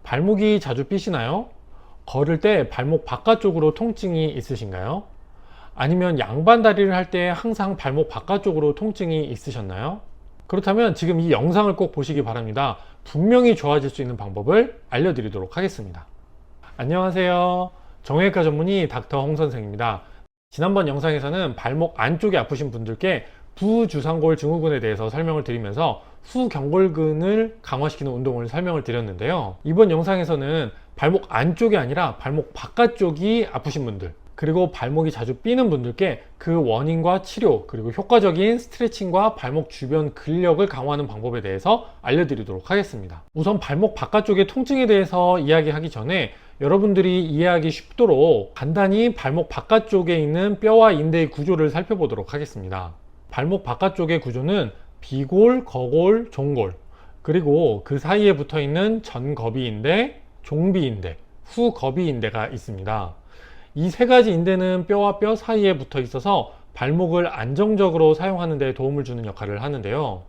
발목이 자주 삐시나요? 걸을 때 발목 바깥쪽으로 통증이 있으신가요? 아니면 양반 다리를 할 때 항상 발목 바깥쪽으로 통증이 있으셨나요? 그렇다면 지금 이 영상을 꼭 보시기 바랍니다. 분명히 좋아질 수 있는 방법을 알려드리도록 하겠습니다. 안녕하세요. 정형외과 전문의 닥터 홍 선생입니다. 지난번 영상에서는 발목 안쪽이 아프신 분들께 부주상골 증후군에 대해서 설명을 드리면서 후경골근을 강화시키는 운동을 설명을 드렸는데요. 이번 영상에서는 발목 안쪽이 아니라 발목 바깥쪽이 아프신 분들, 그리고 발목이 자주 삐는 분들께 그 원인과 치료, 그리고 효과적인 스트레칭과 발목 주변 근력을 강화하는 방법에 대해서 알려드리도록 하겠습니다. 우선 발목 바깥쪽의 통증에 대해서 이야기하기 전에 여러분들이 이해하기 쉽도록 간단히 발목 바깥쪽에 있는 뼈와 인대의 구조를 살펴보도록 하겠습니다. 발목 바깥쪽의 구조는 비골, 거골, 종골, 그리고 그 사이에 붙어 있는 전거비인대, 종비인대, 후거비인대가 있습니다. 이 세 가지 인대는 뼈와 뼈 사이에 붙어 있어서 발목을 안정적으로 사용하는 데 도움을 주는 역할을 하는데요.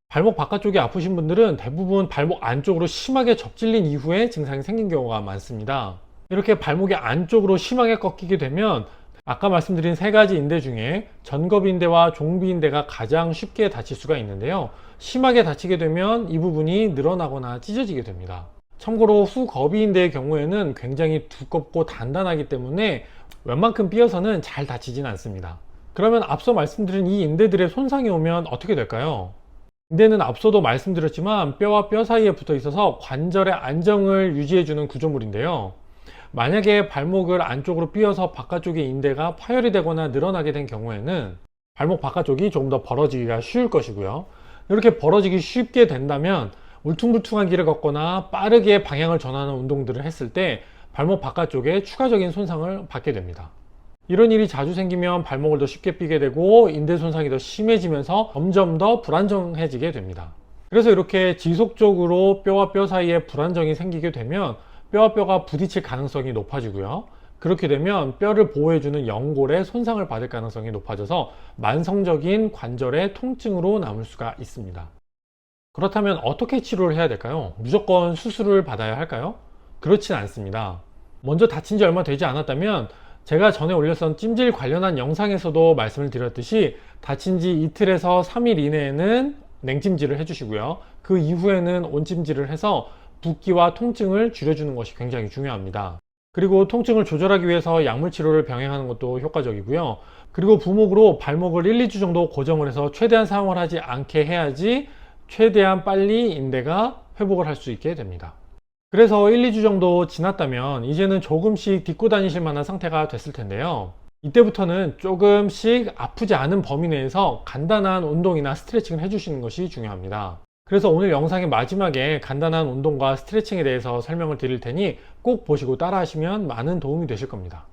발목 바깥쪽이 아프신 분들은 대부분 발목 안쪽으로 심하게 접질린 이후에 증상이 생긴 경우가 많습니다. 이렇게 발목이 안쪽으로 심하게 꺾이게 되면 아까 말씀드린 세 가지 인대 중에 전거비인대와 종비인대가 가장 쉽게 다칠 수가 있는데요. 심하게 다치게 되면 이 부분이 늘어나거나 찢어지게 됩니다. 참고로 후거비인대의 경우에는 굉장히 두껍고 단단하기 때문에 웬만큼 삐어서는 잘 다치진 않습니다. 그러면 앞서 말씀드린 이 인대들의 손상이 오면 어떻게 될까요? 인대는 앞서도 말씀드렸지만 뼈와 뼈 사이에 붙어 있어서 관절의 안정을 유지해주는 구조물인데요. 만약에 발목을 안쪽으로 삐어서 바깥쪽의 인대가 파열이 되거나 늘어나게 된 경우에는 발목 바깥쪽이 조금 더 벌어지기가 쉬울 것이고요. 이렇게 벌어지기 쉽게 된다면 울퉁불퉁한 길을 걷거나 빠르게 방향을 전하는 운동들을 했을 때 발목 바깥쪽에 추가적인 손상을 받게 됩니다. 이런 일이 자주 생기면 발목을 더 쉽게 삐게 되고 인대 손상이 더 심해지면서 점점 더 불안정해지게 됩니다. 그래서 이렇게 지속적으로 뼈와 뼈 사이에 불안정이 생기게 되면 뼈와 뼈가 부딪힐 가능성이 높아지고요. 그렇게 되면 뼈를 보호해주는 연골에 손상을 받을 가능성이 높아져서 만성적인 관절의 통증으로 남을 수가 있습니다. 그렇다면 어떻게 치료를 해야 될까요? 무조건 수술을 받아야 할까요? 그렇진 않습니다. 먼저 다친 지 얼마 되지 않았다면 제가 전에 올렸던 찜질 관련한 영상에서도 말씀을 드렸듯이 다친 지 이틀에서 3일 이내에는 냉찜질을 해주시고요. 그 이후에는 온찜질을 해서 붓기와 통증을 줄여주는 것이 굉장히 중요합니다. 그리고 통증을 조절하기 위해서 약물 치료를 병행하는 것도 효과적이고요. 그리고 부목으로 발목을 1, 2주 정도 고정을 해서 최대한 사용을 하지 않게 해야지 최대한 빨리 인대가 회복을 할 수 있게 됩니다. 그래서 1, 2주 정도 지났다면 이제는 조금씩 딛고 다니실 만한 상태가 됐을 텐데요. 이때부터는 조금씩 아프지 않은 범위 내에서 간단한 운동이나 스트레칭을 해주시는 것이 중요합니다. 그래서 오늘 영상의 마지막에 간단한 운동과 스트레칭에 대해서 설명을 드릴 테니 꼭 보시고 따라 하시면 많은 도움이 되실 겁니다.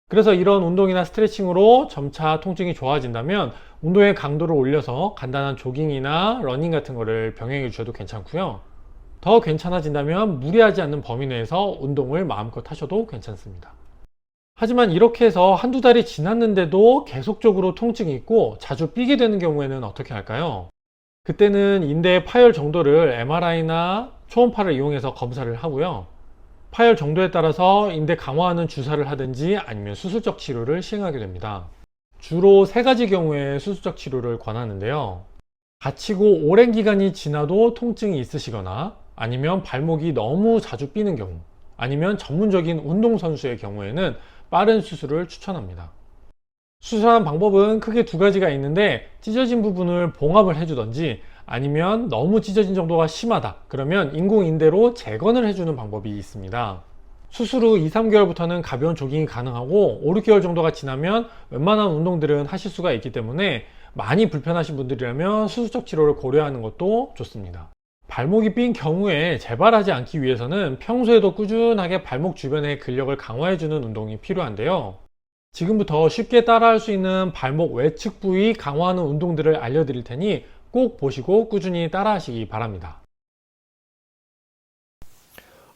그래서 이런 운동이나 스트레칭으로 점차 통증이 좋아진다면 운동의 강도를 올려서 간단한 조깅이나 러닝 같은 거를 병행해 주셔도 괜찮고요. 더 괜찮아진다면 무리하지 않는 범위 내에서 운동을 마음껏 하셔도 괜찮습니다. 하지만 이렇게 해서 한두 달이 지났는데도 계속적으로 통증이 있고 자주 삐게 되는 경우에는 어떻게 할까요? 그때는 인대의 파열 정도를 MRI나 초음파를 이용해서 검사를 하고요. 파열 정도에 따라서 인대 강화하는 주사를 하든지 아니면 수술적 치료를 시행하게 됩니다. 주로 세 가지 경우에 수술적 치료를 권하는데요. 다치고 오랜 기간이 지나도 통증이 있으시거나 아니면 발목이 너무 자주 삐는 경우, 아니면 전문적인 운동선수의 경우에는 빠른 수술을 추천합니다. 수술하는 방법은 크게 두 가지가 있는데 찢어진 부분을 봉합을 해주던지 아니면 너무 찢어진 정도가 심하다 그러면 인공인대로 재건을 해주는 방법이 있습니다. 수술 후 2, 3개월부터는 가벼운 조깅이 가능하고 5, 6개월 정도가 지나면 웬만한 운동들은 하실 수가 있기 때문에 많이 불편하신 분들이라면 수술적 치료를 고려하는 것도 좋습니다. 발목이 삔 경우에 재발하지 않기 위해서는 평소에도 꾸준하게 발목 주변의 근력을 강화해주는 운동이 필요한데요. 지금부터 쉽게 따라할 수 있는 발목 외측 부위 강화하는 운동들을 알려드릴 테니 꼭 보시고 꾸준히 따라 하시기 바랍니다.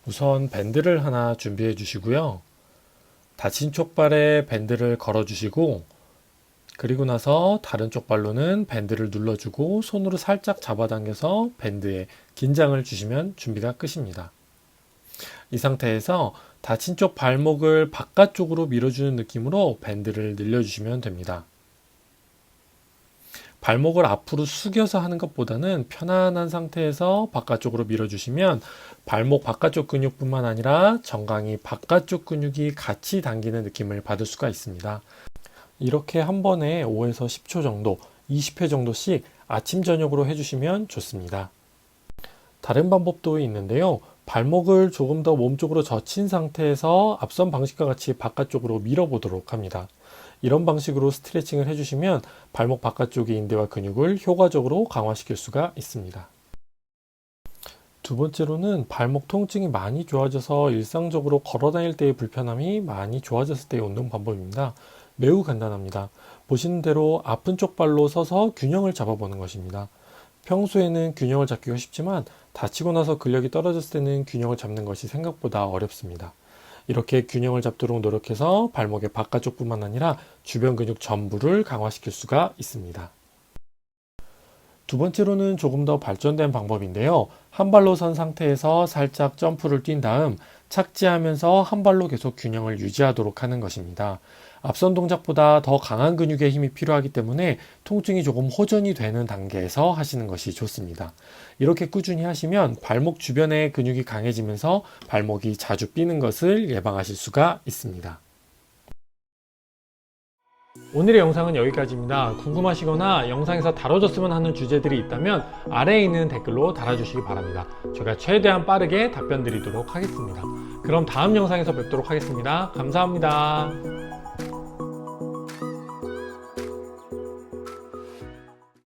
우선 밴드를 하나 준비해 주시고요. 다친 쪽 발에 밴드를 걸어 주시고 그리고 나서 다른 쪽 발로는 밴드를 눌러주고 손으로 살짝 잡아당겨서 밴드에 긴장을 주시면 준비가 끝입니다. 이 상태에서 다친 쪽 발목을 바깥쪽으로 밀어주는 느낌으로 밴드를 늘려주시면 됩니다. 발목을 앞으로 숙여서 하는 것보다는 편안한 상태에서 바깥쪽으로 밀어주시면 발목 바깥쪽 근육뿐만 아니라 정강이 바깥쪽 근육이 같이 당기는 느낌을 받을 수가 있습니다. 이렇게 한 번에 5에서 10초 정도, 20회 정도씩 아침, 저녁으로 해주시면 좋습니다. 다른 방법도 있는데요. 발목을 조금 더 몸쪽으로 젖힌 상태에서 앞선 방식과 같이 바깥쪽으로 밀어보도록 합니다. 이런 방식으로 스트레칭을 해주시면 발목 바깥쪽의 인대와 근육을 효과적으로 강화시킬 수가 있습니다. 두 번째로는 발목 통증이 많이 좋아져서 일상적으로 걸어 다닐 때의 불편함이 많이 좋아졌을 때의 운동 방법입니다. 매우 간단합니다. 보시는 대로 아픈 쪽 발로 서서 균형을 잡아보는 것입니다. 평소에는 균형을 잡기가 쉽지만 다치고 나서 근력이 떨어졌을 때는 균형을 잡는 것이 생각보다 어렵습니다. 이렇게 균형을 잡도록 노력해서 발목의 바깥쪽뿐만 아니라 주변 근육 전부를 강화시킬 수가 있습니다. 두 번째로는 조금 더 발전된 방법인데요. 한 발로 선 상태에서 살짝 점프를 뛴 다음 착지하면서 한 발로 계속 균형을 유지하도록 하는 것입니다. 앞선 동작보다 더 강한 근육의 힘이 필요하기 때문에 통증이 조금 호전이 되는 단계에서 하시는 것이 좋습니다. 이렇게 꾸준히 하시면 발목 주변의 근육이 강해지면서 발목이 자주 삐는 것을 예방하실 수가 있습니다. 오늘의 영상은 여기까지입니다. 궁금하시거나 영상에서 다뤄줬으면 하는 주제들이 있다면 아래에 있는 댓글로 달아주시기 바랍니다. 제가 최대한 빠르게 답변 드리도록 하겠습니다. 그럼 다음 영상에서 뵙도록 하겠습니다. 감사합니다.